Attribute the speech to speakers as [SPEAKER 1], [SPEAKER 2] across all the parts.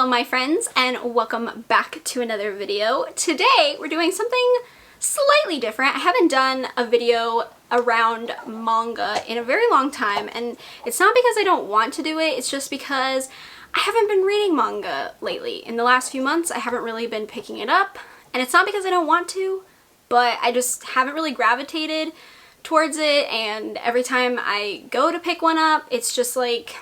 [SPEAKER 1] Hello my friends, and welcome back to another video. Today we're doing something slightly different. I haven't done a video around manga in a very long time, and it's not because I don't want to do it, it's just because I haven't been reading manga lately. In the last few months I haven't really been picking it up, and it's not because I don't want to, but I just haven't really gravitated towards it, and every time I go to pick one up, it's just like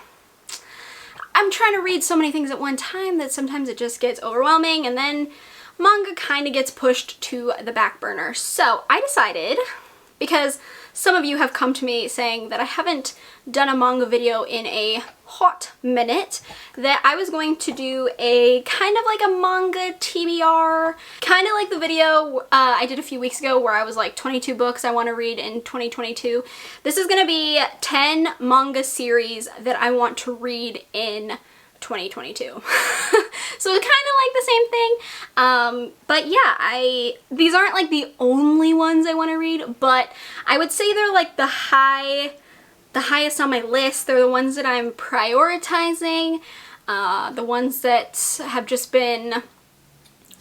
[SPEAKER 1] I'm trying to read so many things at one time that sometimes it just gets overwhelming, and then manga kind of gets pushed to the back burner. So I decided, because some of you have come to me saying that I haven't done a manga video in a hot minute, that I was going to do a kind of like a manga TBR, kind of like the video I did a few weeks ago where I was like 22 books I want to read in 2022. This is going to be 10 manga series that I want to read in 2022. So it's kind of like the same thing, but yeah, these aren't like the only ones I want to read, but I would say they're like the highest on my list. They're the ones that I'm prioritizing, the ones that have just been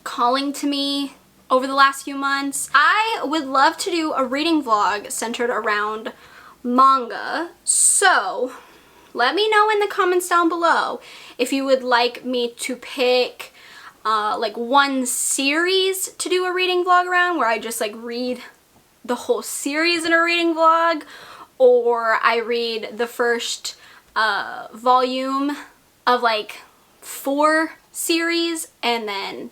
[SPEAKER 1] calling to me over the last few months. I would love to do a reading vlog centered around manga, so let me know in the comments down below if you would like me to pick like one series to do a reading vlog around, where I just like read the whole series in a reading vlog, or I read the first volume of like 4 series and then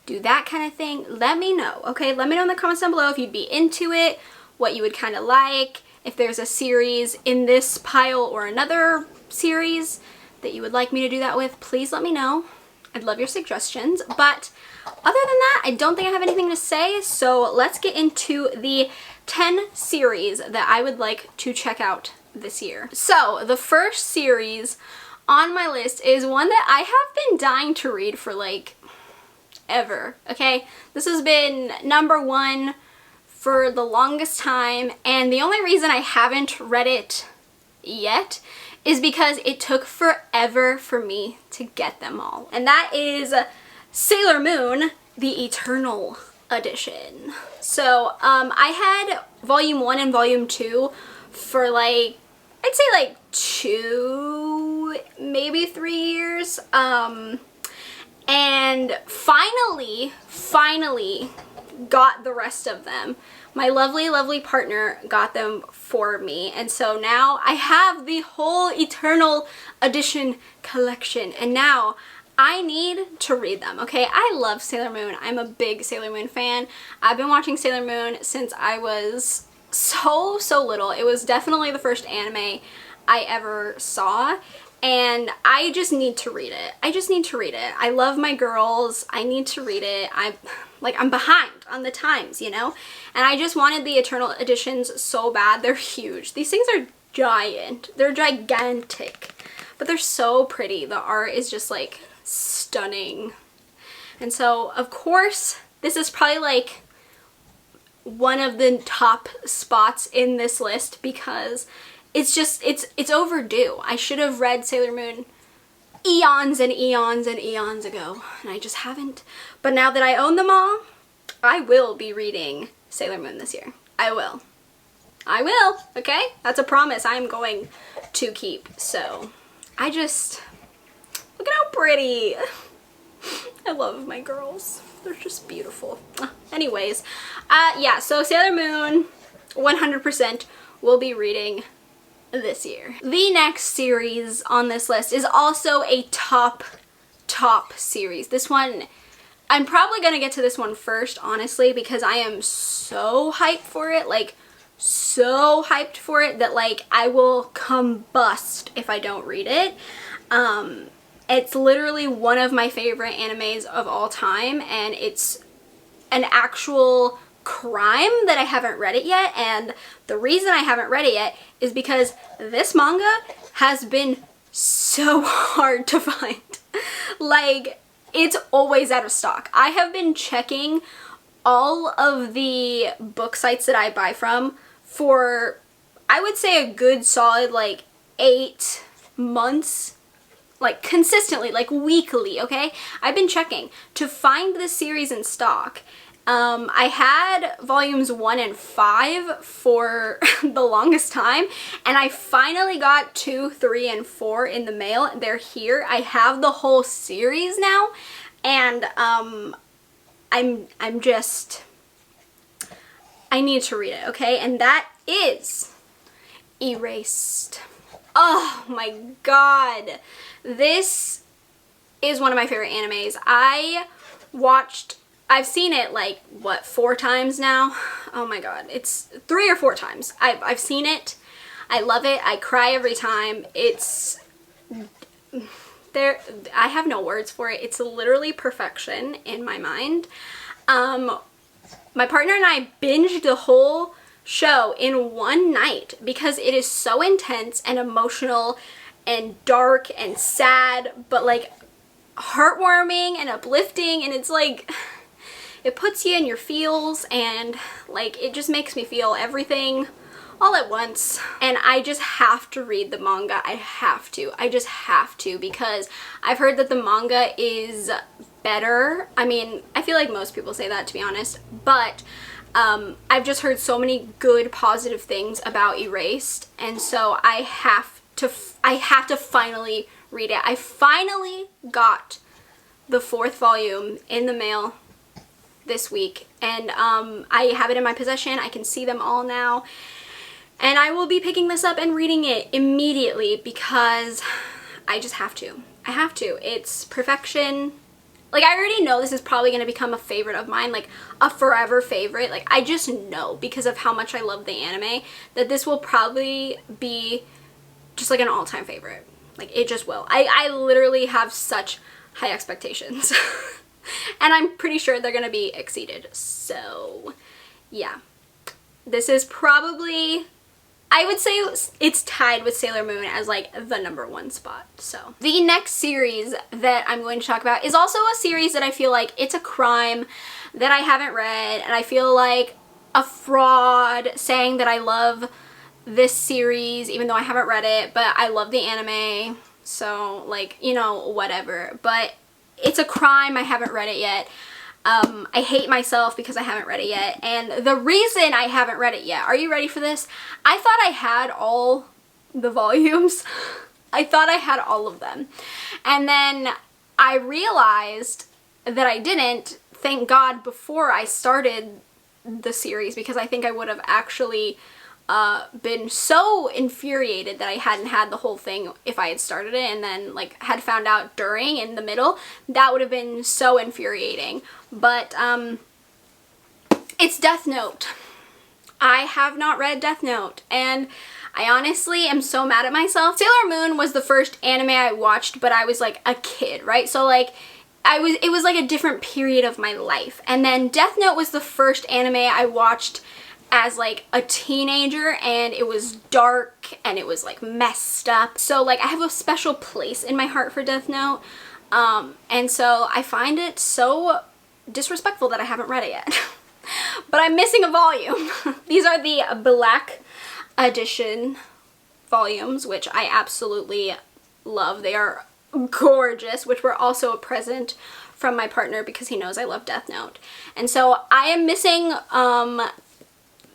[SPEAKER 1] do that kind of thing. Let me know, okay? Let me know in the comments down below if you'd be into it, what you would kind of like, if there's a series in this pile or another series that you would like me to do that with. Please let me know. I'd love your suggestions. But other than that, I don't think I have anything to say, so let's get into the 10 series that I would like to check out this year. So the first series on my list is one that I have been dying to read for like ever, okay? This has been #1 for the longest time, and the only reason I haven't read it yet is because it took forever for me to get them all. And that is Sailor Moon, the Eternal Edition. So I had volume 1 and volume 2 for like, I'd say like 2, maybe 3 years. And finally got the rest of them. My lovely partner got them for me, and so now I have the whole Eternal Edition collection, and now I need to read them, okay? I love Sailor Moon. I'm a big Sailor Moon fan. I've been watching Sailor Moon since I was so little. It was definitely the first anime I ever saw, and I just need to read it. I just need to read it. I love my girls. I need to read it. I'm behind on the times, you know? And I just wanted the Eternal Editions so bad. They're huge. These things are giant. They're gigantic. But they're so pretty. The art is just like stunning. And so, of course, this is probably like one of the top spots in this list because it's just, it's overdue. I should have read Sailor Moon eons and eons and eons ago, and I just haven't. But now that I own them all, I will be reading Sailor Moon this year. I will, okay? That's a promise I'm going to keep. So I just, look at how pretty. I love my girls. They're just beautiful. Anyways, yeah, so Sailor Moon 100% will be reading this year. The next series on this list is also a top series. This one, I'm probably gonna get to this one first, honestly, because I am so hyped for it, like so hyped for it that like I will combust if I don't read it. It's literally one of my favorite animes of all time, and it's an actual crime that I haven't read it yet, and the reason I haven't read it yet is because this manga has been so hard to find. Like, it's always out of stock. I have been checking all of the book sites that I buy from for, I would say, a good solid like 8 months like consistently, like weekly, okay? I've been checking to find this series in stock. I had volumes 1 and 5 for the longest time, and I finally got 2, 3, and 4 in the mail. They're here. I have the whole series now, and I'm just, I need to read it, okay? And that is Erased. Oh my god. This is one of my favorite animes. I've seen it like, what, 4 times now? Oh my god. It's 3 or 4 times. I've seen it. I love it. I cry every time. It's, I have no words for it. It's literally perfection in my mind. My partner and I binged the whole show in one night because it is so intense and emotional and dark and sad, but like heartwarming and uplifting, and it's like, it puts you in your feels, and like it just makes me feel everything all at once. And I just have to read the manga. I just have to, because I've heard that the manga is better. I mean, I feel like most people say that, to be honest, but I've just heard so many good positive things about Erased, and so I have to finally read it. I finally got the 4th volume in the mail this week, and I have it in my possession. I can see them all now, and I will be picking this up and reading it immediately because I just have to. I have to. It's perfection. Like, I already know this is probably going to become a favorite of mine, like a forever favorite. Like, I just know, because of how much I love the anime, that this will probably be just like an all-time favorite. Like, it just will. I literally have such high expectations. And I'm pretty sure they're going to be exceeded. So, yeah. This is probably, I would say it's tied with Sailor Moon as like the #1 spot. So the next series that I'm going to talk about is also a series that I feel like it's a crime that I haven't read, and I feel like a fraud saying that I love this series even though I haven't read it, but I love the anime, so like, you know, whatever. But it's a crime I haven't read it yet. I hate myself because I haven't read it yet, and the reason I haven't read it yet, are you ready for this? I thought I had all the volumes. I thought I had all of them, and then I realized that I didn't, thank God, before I started the series, because I think I would have actually been so infuriated that I hadn't had the whole thing if I had started it and then like had found out during, in the middle. That would have been so infuriating. But it's Death Note. I have not read Death Note, and I honestly am so mad at myself. Sailor Moon was the first anime I watched, but I was like a kid, right? So like it was like a different period of my life. And then Death Note was the first anime I watched as like a teenager, and it was dark and it was like messed up. So like I have a special place in my heart for Death Note, and so I find it so disrespectful that I haven't read it yet. But I'm missing a volume. These are the Black Edition volumes, which I absolutely love. They are gorgeous, which were also a present from my partner because he knows I love Death Note. And so I am missing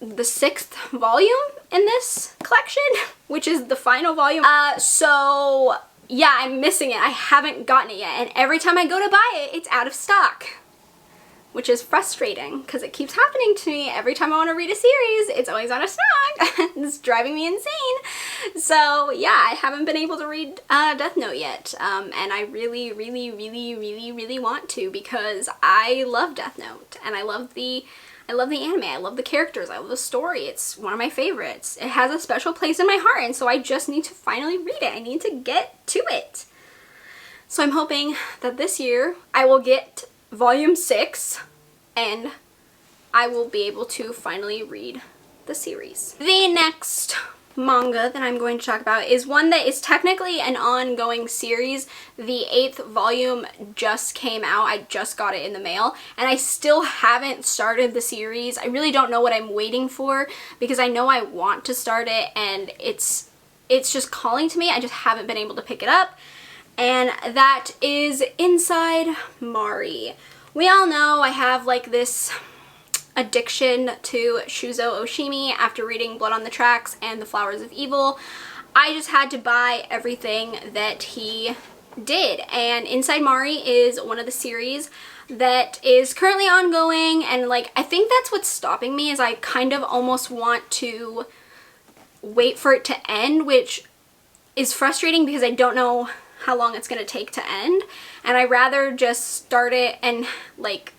[SPEAKER 1] the 6th volume in this collection, which is the final volume. So yeah, I'm missing it. I haven't gotten it yet, and every time I go to buy it, it's out of stock, which is frustrating because it keeps happening to me. Every time I want to read a series, it's always out of stock. It's driving me insane. So yeah, I haven't been able to read Death Note yet, and I really want to, because I love Death Note, and I love the anime, I love the characters, I love the story. It's one of my favorites. It has a special place in my heart, and so I just need to finally read it. I need to get to it. So I'm hoping that this year I will get volume 6 and I will be able to finally read the series. The next manga that I'm going to talk about is one that is technically an ongoing series. The 8th volume just came out. I just got it in the mail, and I still haven't started the series. I really don't know what I'm waiting for, because I know I want to start it and it's just calling to me. I just haven't been able to pick it up. and that is Inside Mari. We all know I have like this addiction to Shuzo Oshimi after reading Blood on the Tracks and The Flowers of Evil. I just had to buy everything that he did, and Inside Mari is one of the series that is currently ongoing, and like I think that's what's stopping me, is I kind of almost want to wait for it to end, which is frustrating because I don't know how long it's gonna take to end, and I'd rather just start it and like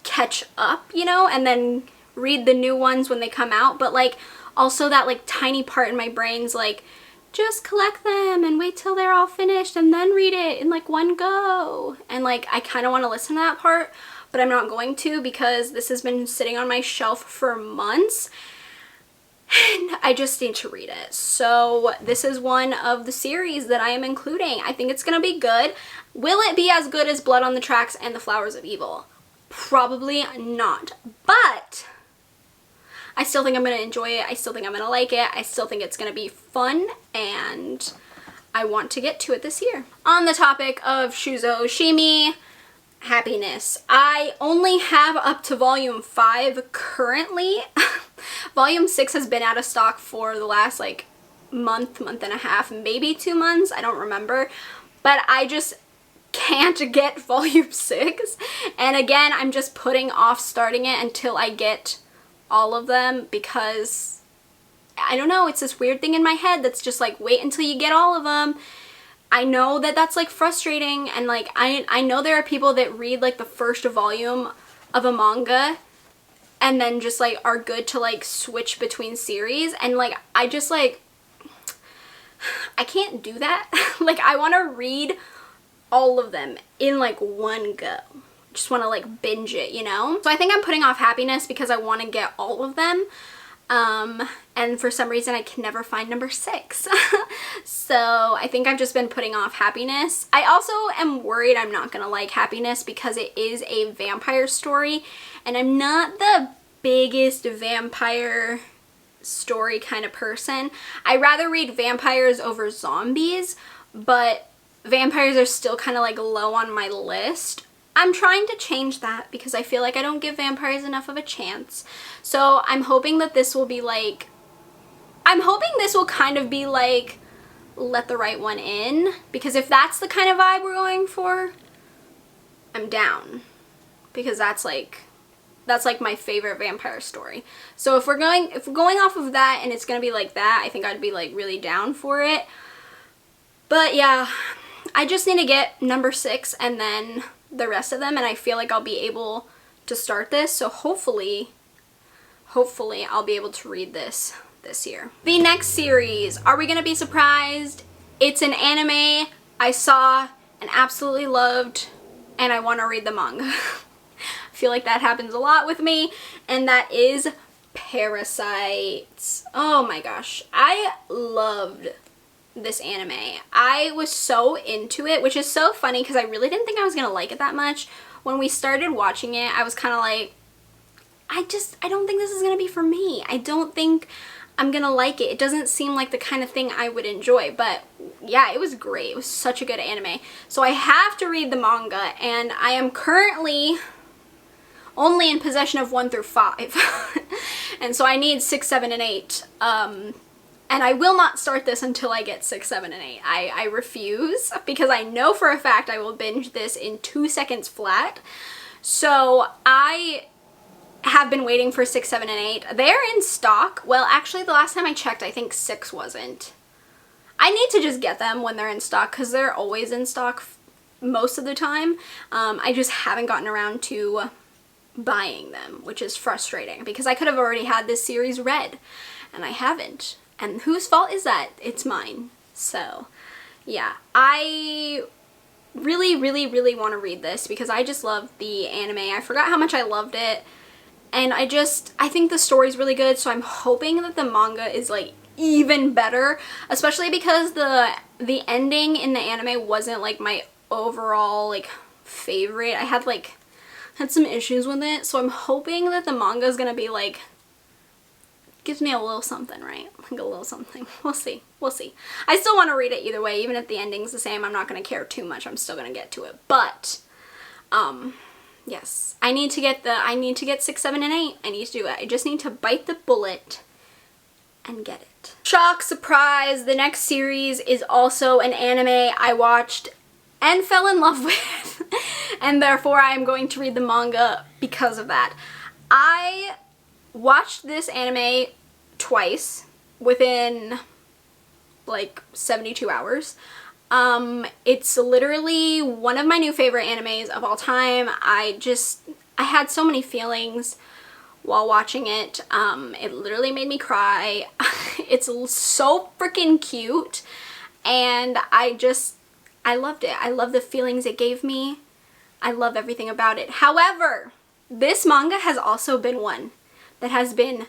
[SPEAKER 1] catch up, you know, and then read the new ones when they come out. But like also that like tiny part in my brain's like, just collect them and wait till they're all finished and then read it in like one go. And like I kind of want to listen to that part, but I'm not going to because this has been sitting on my shelf for months and I just need to read it. So this is one of the series that I am including. I think it's gonna be good. Will it be as good as Blood on the Tracks and The Flowers of Evil? Probably not, but I still think I'm going to enjoy it. I still think I'm going to like it. I still think it's going to be fun, and I want to get to it this year. On the topic of Shuzo Oshimi, Happiness. I only have up to volume 5 currently. Volume 6 has been out of stock for the last like month and a half, maybe 2 months. I don't remember, but I just can't get volume 6, and again I'm just putting off starting it until I get all of them because I don't know, it's this weird thing in my head that's just like, wait until you get all of them. I know that that's like frustrating, and like I know there are people that read like the first volume of a manga and then just like are good to like switch between series, and like I just like I can't do that. Like I want to read all of them in like one go. Just want to like binge it, you know? So I think I'm putting off Happiness because I want to get all of them. And for some reason I can never find number 6. So I think I've just been putting off Happiness. I also am worried I'm not gonna like Happiness because it is a vampire story, and I'm not the biggest vampire story kind of person. I rather read vampires over zombies, but vampires are still kind of like low on my list. I'm trying to change that because I feel like I don't give vampires enough of a chance. So I'm hoping that this will be like, I'm hoping this will kind of be like Let the Right One In, because if that's the kind of vibe we're going for, I'm down, because that's like my favorite vampire story. So if we're going off of that and it's gonna be like that, I think I'd be like really down for it. But yeah, I just need to get number 6 and then the rest of them, and I feel like I'll be able to start this. So hopefully I'll be able to read this year. The next series, are we gonna be surprised? It's an anime I saw and absolutely loved, and I want to read the manga. I feel like that happens a lot with me, and that is Parasyte. Oh my gosh, I loved this anime. I was so into it, which is so funny because I really didn't think I was gonna like it that much. When we started watching it, I was kind of like, I don't think this is gonna be for me. I don't think I'm gonna like it. It doesn't seem like the kind of thing I would enjoy, but yeah, it was great. It was such a good anime. So I have to read the manga, and I am currently only in possession of 1 through 5. And so I need 6, 7, and 8. And I will not start this until I get 6, 7, and 8. I refuse, because I know for a fact I will binge this in 2 seconds flat. So I have been waiting for 6, 7, and 8. They're in stock. Well, actually, the last time I checked, I think 6 wasn't. I need to just get them when they're in stock, because they're always in stock most of the time. I just haven't gotten around to buying them, which is frustrating, because I could have already had this series read, and I haven't. And whose fault is that? It's mine. So, yeah. I really, really, really want to read this because I just love the anime. I forgot how much I loved it. And I think the story's really good, so I'm hoping that the manga is like even better, especially because the ending in the anime wasn't like my overall like favorite. I had some issues with it, so I'm hoping that the manga is gonna be like gives me a little something, right? Like a little something. We'll see. We'll see. I still want to read it either way, even if the ending's the same. I'm not going to care too much. I'm still going to get to it. But, yes. I need to get 6, 7, and 8. I need to do it. I just need to bite the bullet and get it. Shock, surprise, the next series is also an anime I watched and fell in love with. And therefore I am going to read the manga because of that. I watched this anime twice within like 72 hours. It's literally one of my new favorite animes of all time. I had so many feelings while watching it. It literally made me cry. It's so freaking cute, and I loved it. I love the feelings it gave me. I love everything about it. However, this manga has also been one that has been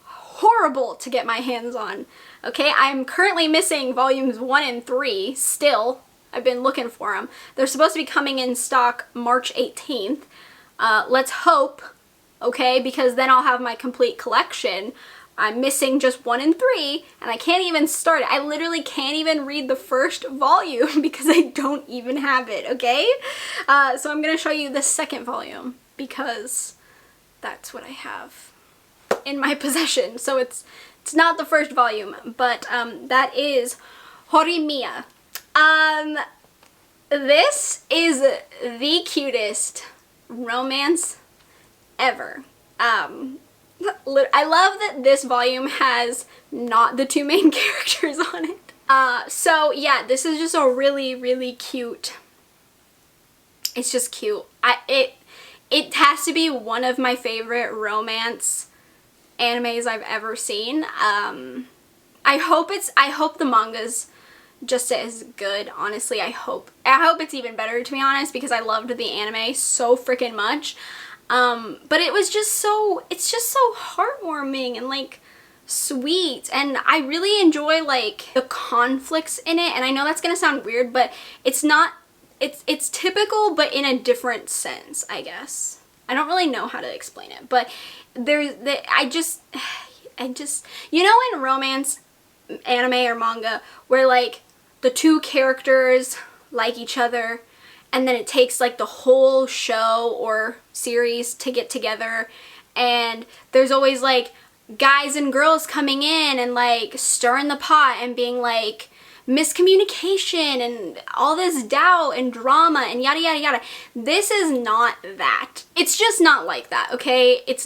[SPEAKER 1] horrible to get my hands on. Okay, I'm currently missing volumes 1 and 3 still. I've been looking for them. They're supposed to be coming in stock March 18th. Let's hope, okay, because then I'll have my complete collection. I'm missing just 1 and 3, and I can't even start it. I literally can't even read the first volume because I don't even have it, okay? So I'm going to show you the second volume because that's what I have in my possession. So it's not the first volume, but that is Horimiya. This is the cutest romance ever. I love that this volume has not the 2 main characters on it. So yeah, this is just a really, really cute. It's just cute. It has to be one of my favorite romance animes I've ever seen. I hope the manga's just as good, honestly. I hope it's even better, to be honest, because I loved the anime so freaking much. But it's just so heartwarming and like sweet, and I really enjoy like the conflicts in it. And I know that's gonna sound weird, but it's typical, but in a different sense, I guess. I don't really know how to explain it, but I just, you know, in romance anime or manga where like the 2 characters like each other, and then it takes like the whole show or series to get together, and there's always like guys and girls coming in and like stirring the pot and being like miscommunication and all this doubt and drama and yada yada yada. This is not that. It's just not like that, okay? It's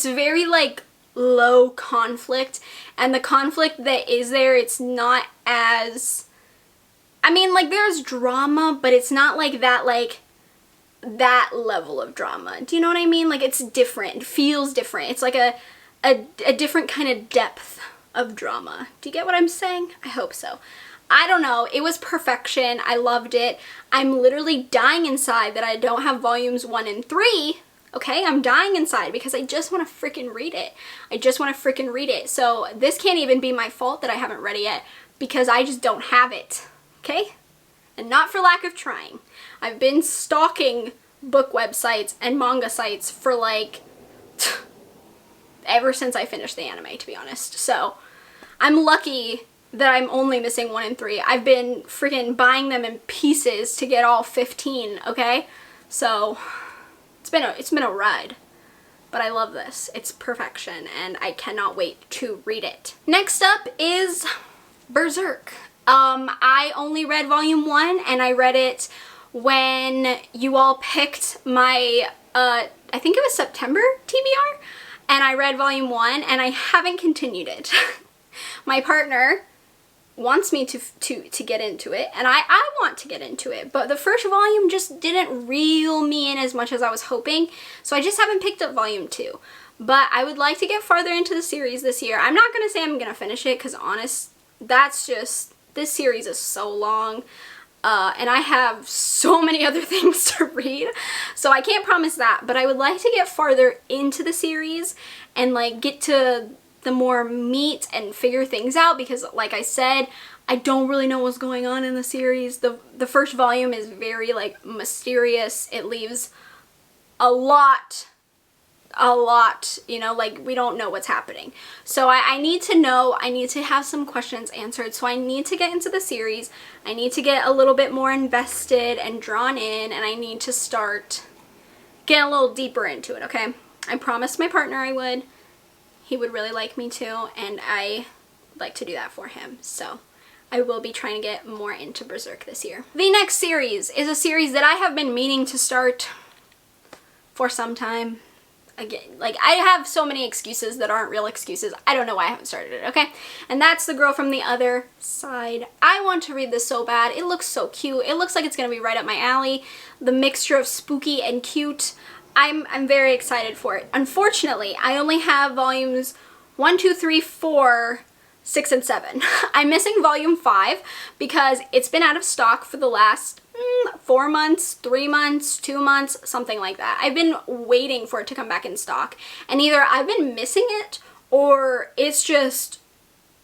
[SPEAKER 1] very like low conflict, and the conflict that is there, it's not as, I mean, like, there's drama, but it's not like that level of drama. Do you know what I mean? Like, it's different. It feels different. It's like a different kind of depth of drama. Do you get what I'm saying? I hope so. I don't know. It was perfection. I loved it. I'm literally dying inside that I don't have volumes 1 and 3. Okay? I'm dying inside because I just want to freaking read it. I just want to freaking read it. So this can't even be my fault that I haven't read it yet because I just don't have it. Okay? And not for lack of trying. I've been stalking book websites and manga sites for like ever since I finished the anime, to be honest. So I'm lucky that I'm only missing 1 and 3. I've been freaking buying them in pieces to get all 15, okay? So it's been a ride. But I love this. It's perfection, and I cannot wait to read it. Next up is Berserk. I only read volume 1, and I read it when you all picked my, I think it was September TBR, and I read volume 1, and I haven't continued it. My partner wants me to get into it, and I want to get into it, but the first volume just didn't reel me in as much as I was hoping, so I just haven't picked up volume 2. But I would like to get farther into the series this year. I'm not going to say I'm going to finish it, because honest, that's just, this series is so long, and I have so many other things to read, so I can't promise that, but I would like to get farther into the series and like get to the more meat and figure things out, because like I said, I don't really know what's going on in the series. The first volume is very like mysterious. It leaves a lot a lot, you know, like we don't know what's happening. So I need to know, I need to have some questions answered. So I need to get into the series. I need to get a little bit more invested and drawn in, and I need to start getting a little deeper into it, okay? I promised my partner I would. He would really like me to, and I like to do that for him. So I will be trying to get more into Berserk this year. The next series is a series that I have been meaning to start for some time. Again, like, I have so many excuses that aren't real excuses. I don't know why I haven't started it, okay? And that's The Girl from the Other Side. I want to read this so bad. It looks so cute. It looks like it's gonna be right up my alley. The mixture of spooky and cute. I'm very excited for it. Unfortunately, I only have volumes 1, 2, 3, 4, 6, and 7. I'm missing volume 5 because it's been out of stock for the last 4 months, 3 months, 2 months, something like that. I've been waiting for it to come back in stock, and either I've been missing it or it's just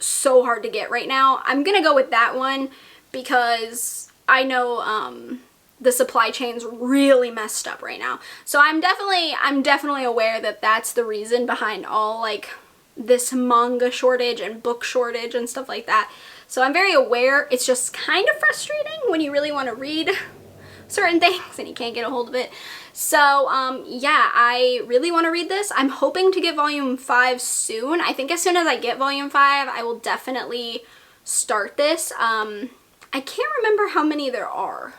[SPEAKER 1] so hard to get right now. I'm gonna go with that one because I know the supply chain's really messed up right now. So I'm definitely aware that that's the reason behind all like this manga shortage and book shortage and stuff like that. So I'm very aware. It's just kind of frustrating when you really want to read certain things and you can't get a hold of it. So yeah, I really want to read this. I'm hoping to get volume 5 soon. I think as soon as I get volume 5, I will definitely start this. I can't remember how many there are.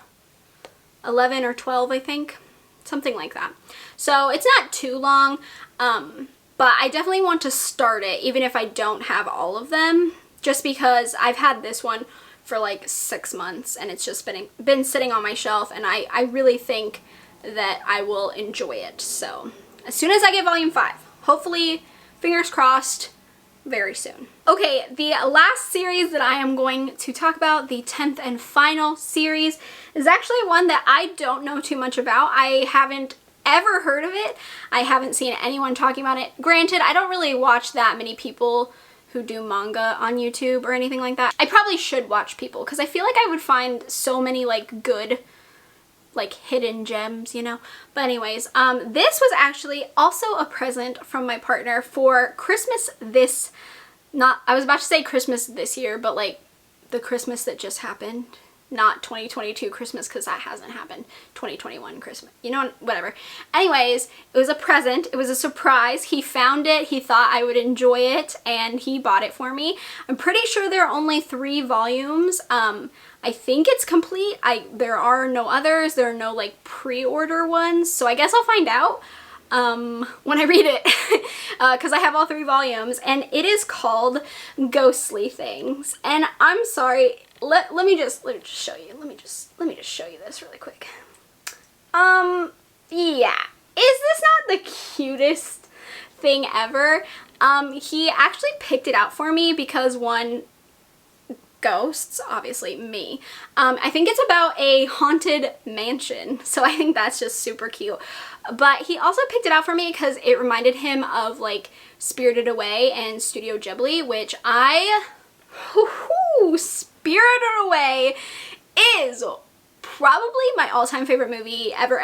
[SPEAKER 1] 11 or 12, I think. Something like that. So it's not too long. But I definitely want to start it, even if I don't have all of them, just because I've had this one for like 6 months and it's just been sitting on my shelf, and I really think that I will enjoy it. So as soon as I get volume 5, hopefully, fingers crossed, very soon. Okay, the last series that I am going to talk about, the 10th and final series, is actually one that I don't know too much about. I haven't ever heard of it. I haven't seen anyone talking about it. Granted, I don't really watch that many people who do manga on YouTube or anything like that. I probably should watch people because I feel like I would find so many like good like hidden gems, you know? But anyways, this was actually also a present from my partner for Christmas I was about to say Christmas this year, but like the Christmas that just happened. Not 2022 Christmas, because that hasn't happened. 2021 Christmas. You know, whatever. Anyways, it was a present. It was a surprise. He found it. He thought I would enjoy it, and he bought it for me. I'm pretty sure there are only 3 volumes. I think it's complete. There are no others. There are no, like, pre-order ones. So I guess I'll find out when I read it, because I have all 3 volumes, and it is called Ghostly Things. And I'm sorry, let me just show you. Let me just show you this really quick. Yeah. Is this not the cutest thing ever? He actually picked it out for me because, one, ghosts, obviously me. I think it's about a haunted mansion, so I think that's just super cute. But he also picked it out for me because it reminded him of like Spirited Away and Studio Ghibli, which Spirited Away is probably my all-time favorite movie ever.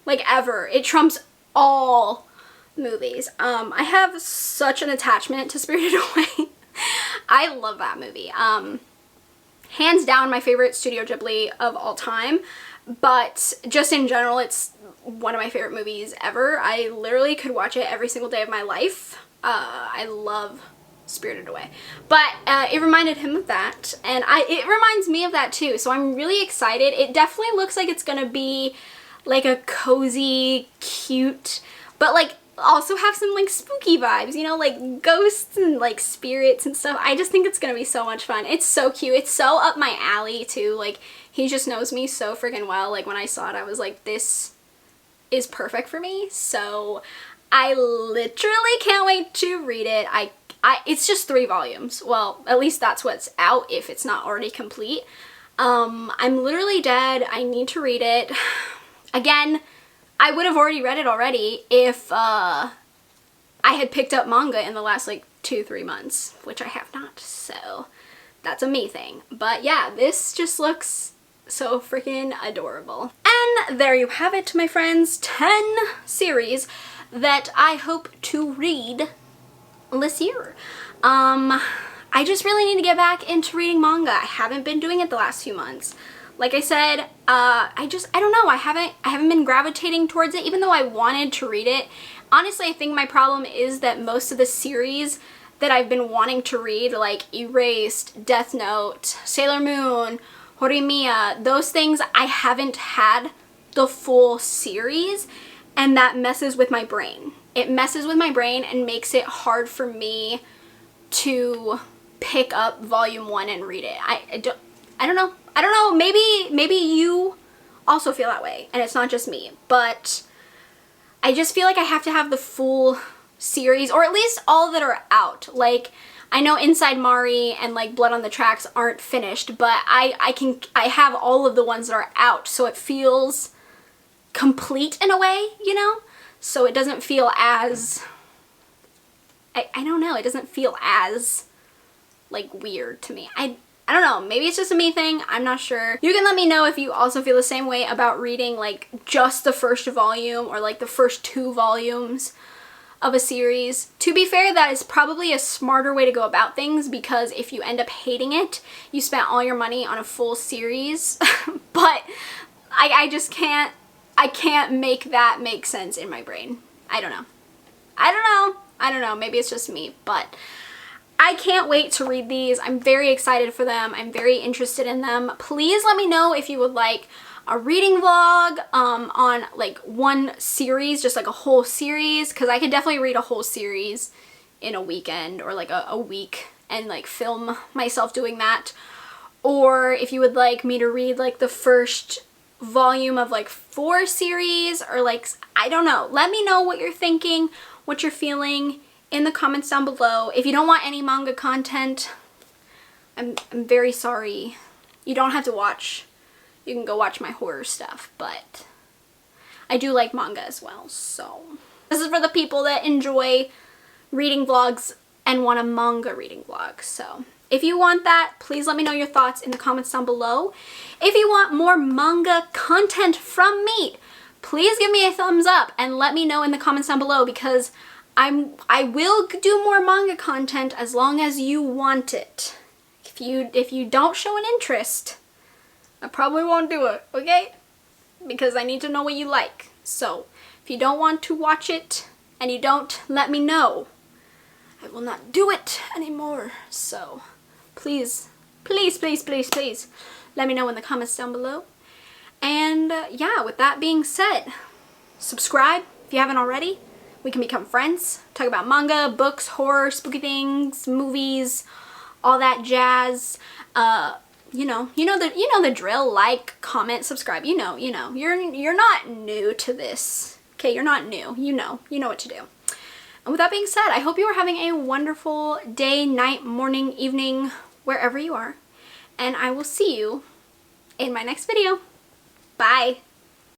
[SPEAKER 1] Like ever. It trumps all movies. I have such an attachment to Spirited Away. I love that movie. Hands down my favorite Studio Ghibli of all time, but just in general, it's one of my favorite movies ever. I literally could watch it every single day of my life. I love Spirited Away. But it reminded him of that, and it reminds me of that too, so I'm really excited. It definitely looks like it's gonna be like a cozy, cute, but like also have some like spooky vibes, you know, like ghosts and like spirits and stuff. I just think it's gonna be so much fun. It's so cute. It's so up my alley too. Like, he just knows me so freaking well. Like, when I saw it, I was like, this is perfect for me. So I literally can't wait to read it. It's just 3 volumes. Well, at least that's what's out if it's not already complete. I'm literally dead. I need to read it. Again, I would have already read it already if I had picked up manga in the last like 2-3 months, which I have not, so that's a me thing. But yeah, this just looks so freaking adorable. And there you have it, my friends, 10 series that I hope to read this year. I just really need to get back into reading manga. I haven't been doing it the last few months. Like I said, I don't know, I haven't been gravitating towards it, even though I wanted to read it. Honestly, I think my problem is that most of the series that I've been wanting to read, like Erased, Death Note, Sailor Moon, Horimiya, those things, I haven't had the full series, and that messes with my brain. It messes with my brain and makes it hard for me to pick up volume 1 and read it. I don't know, maybe you also feel that way and it's not just me, but I just feel like I have to have the full series, or at least all that are out. Like, I know Inside Mari and like Blood on the Tracks aren't finished, but I have all of the ones that are out, so it feels complete in a way, you know? So it doesn't feel as, I don't know, it doesn't feel as like weird to me. I don't know, maybe it's just a me thing, I'm not sure. You can let me know if you also feel the same way about reading like just the first volume or like the first 2 volumes of a series. To be fair, that is probably a smarter way to go about things, because if you end up hating it, you spent all your money on a full series. But I just can't, I can't make that make sense in my brain. I don't know, maybe it's just me, but I can't wait to read these. I'm very excited for them. I'm very interested in them. Please let me know if you would like a reading vlog on like one series, just like a whole series, because I could definitely read a whole series in a weekend or like a week and like film myself doing that. Or if you would like me to read like the first volume of like 4 series, or like, I don't know. Let me know what you're thinking, what you're feeling in the comments down below. If you don't want any manga content, I'm very sorry. You don't have to watch. You can go watch my horror stuff, but I do like manga as well, so. This is for the people that enjoy reading vlogs and want a manga reading vlog, so. If you want that, please let me know your thoughts in the comments down below. If you want more manga content from me, please give me a thumbs up and let me know in the comments down below, because I will do more manga content as long as you want it. If you don't show an interest, I probably won't do it, okay? Because I need to know what you like. So, if you don't want to watch it and you don't let me know, I will not do it anymore. So, please, please, please, please, please, let me know in the comments down below. And yeah, with that being said, subscribe if you haven't already. We can become friends, talk about manga, books, horror, spooky things, movies, all that jazz. You know the drill. Like, comment, subscribe. You know. You're not new to this. Okay, you're not new. You know what to do. And with that being said, I hope you are having a wonderful day, night, morning, evening, wherever you are. And I will see you in my next video. Bye.